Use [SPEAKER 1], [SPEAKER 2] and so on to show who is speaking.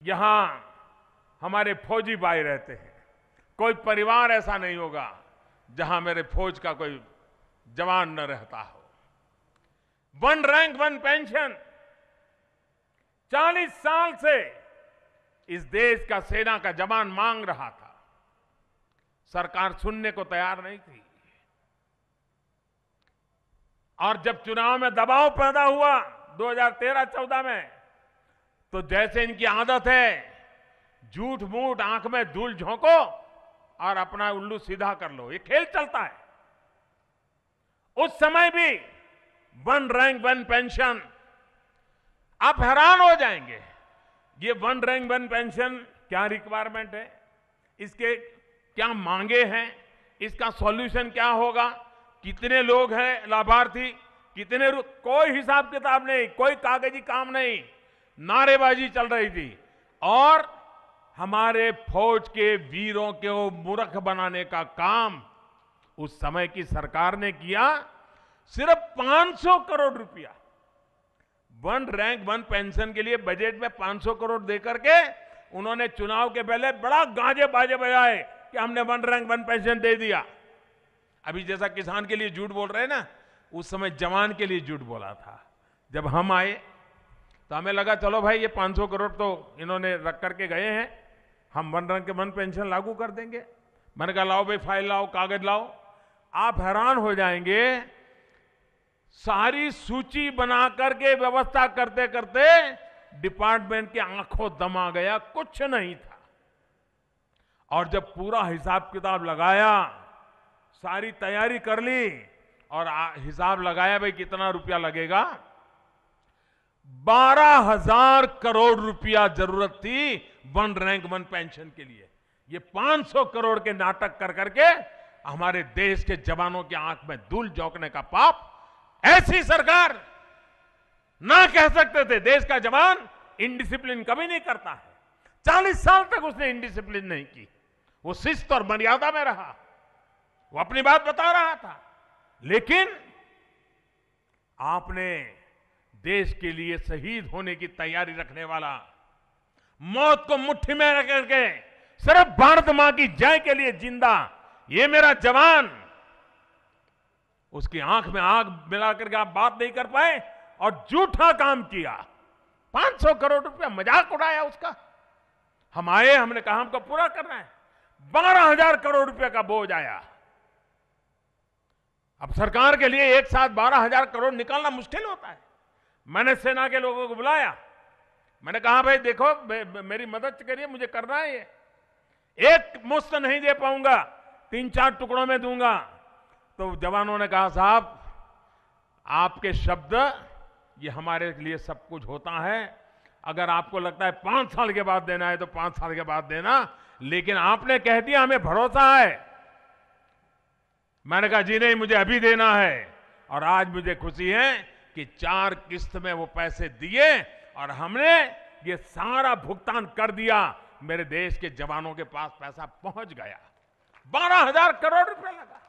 [SPEAKER 1] यहां हमारे फौजी भाई रहते हैं। कोई परिवार ऐसा नहीं होगा जहां मेरे फौज का कोई जवान न रहता हो। वन रैंक वन पेंशन 40 साल से इस देश का सेना का जवान मांग रहा था। सरकार सुनने को तैयार नहीं थी। और जब चुनाव में दबाव पैदा हुआ 2013-14 में, तो जैसे इनकी आदत है झूठ मूठ आंख में धूल झोंको और अपना उल्लू सीधा कर लो, ये खेल चलता है। उस समय भी वन रैंक वन पेंशन, आप हैरान हो जाएंगे। ये वन रैंक वन पेंशन क्या रिक्वायरमेंट है, इसके क्या मांगे हैं, इसका सॉल्यूशन क्या होगा, कितने लोग हैं लाभार्थी, कितने कोई हिसाब किताब नहीं, कोई कागजी काम नहीं, नारेबाजी चल रही थी। और हमारे फौज के वीरों को मूर्ख बनाने का काम उस समय की सरकार ने किया। सिर्फ 500 करोड़ रुपया वन रैंक वन पेंशन के लिए बजट में 500 करोड़ देकर के उन्होंने चुनाव के पहले बड़ा गाजे बाजे बजाए कि हमने वन रैंक वन पेंशन दे दिया। अभी जैसा किसान के लिए झूठ बोल रहे हैं ना, उस समय जवान के लिए झूठ बोला था। जब हम आए तो हमें लगा चलो भाई ये 500 करोड़ तो इन्होंने रख करके गए हैं, हम वन रैंक वन पेंशन लागू कर देंगे। मैंने कहा लाओ भाई फाइल लाओ, कागज लाओ। आप हैरान हो जाएंगे, सारी सूची बना करके व्यवस्था करते करते डिपार्टमेंट के आंखों दम आ गया, कुछ नहीं था। और जब पूरा हिसाब किताब लगाया, सारी तैयारी कर ली और हिसाब लगाया भाई कितना रुपया लगेगा, 12,000 करोड़ रुपया जरूरत थी वन रैंक वन पेंशन के लिए। ये 500 करोड़ के नाटक कर करके हमारे देश के जवानों की आंख में धूल झोंकने का पाप ऐसी सरकार ना कह सकते थे। देश का जवान इनडिसिप्लिन कभी नहीं करता है। 40 साल तक उसने इनडिसिप्लिन नहीं की, वो शिस्त और मर्यादा में रहा, वो अपनी बात बता रहा था। लेकिन आपने देश के लिए शहीद होने की तैयारी रखने वाला, मौत को मुट्ठी में रख करके सिर्फ भारत मां की जय के लिए जिंदा ये मेरा जवान, उसकी आंख में आंख मिला करके आप बात नहीं कर पाए और झूठा काम किया। 500 करोड़ रुपया मजाक उड़ाया उसका। हम आए, हमने कहा हमको पूरा करना है। 12,000 करोड़ रुपए का बोझ आया। अब सरकार के लिए एक साथ 12,000 करोड़ निकालना मुश्किल होता है। मैंने सेना के लोगों को बुलाया, मैंने कहा भाई देखो मेरी मदद करिए, मुझे करना है ये। एक मुश्त नहीं दे पाऊंगा, 3-4 टुकड़ों में दूंगा। तो जवानों ने कहा साहब आपके शब्द ये हमारे लिए सब कुछ होता है। अगर आपको लगता है 5 साल के बाद देना है तो 5 साल के बाद देना, लेकिन आपने कह दिया हमें भरोसा है। मैंने कहा जी नहीं, मुझे अभी देना है। और आज मुझे खुशी है कि 4 किस्त में वो पैसे दिए और हमने ये सारा भुगतान कर दिया। मेरे देश के जवानों के पास पैसा पहुंच गया। 12,000 करोड़ रुपए लगा।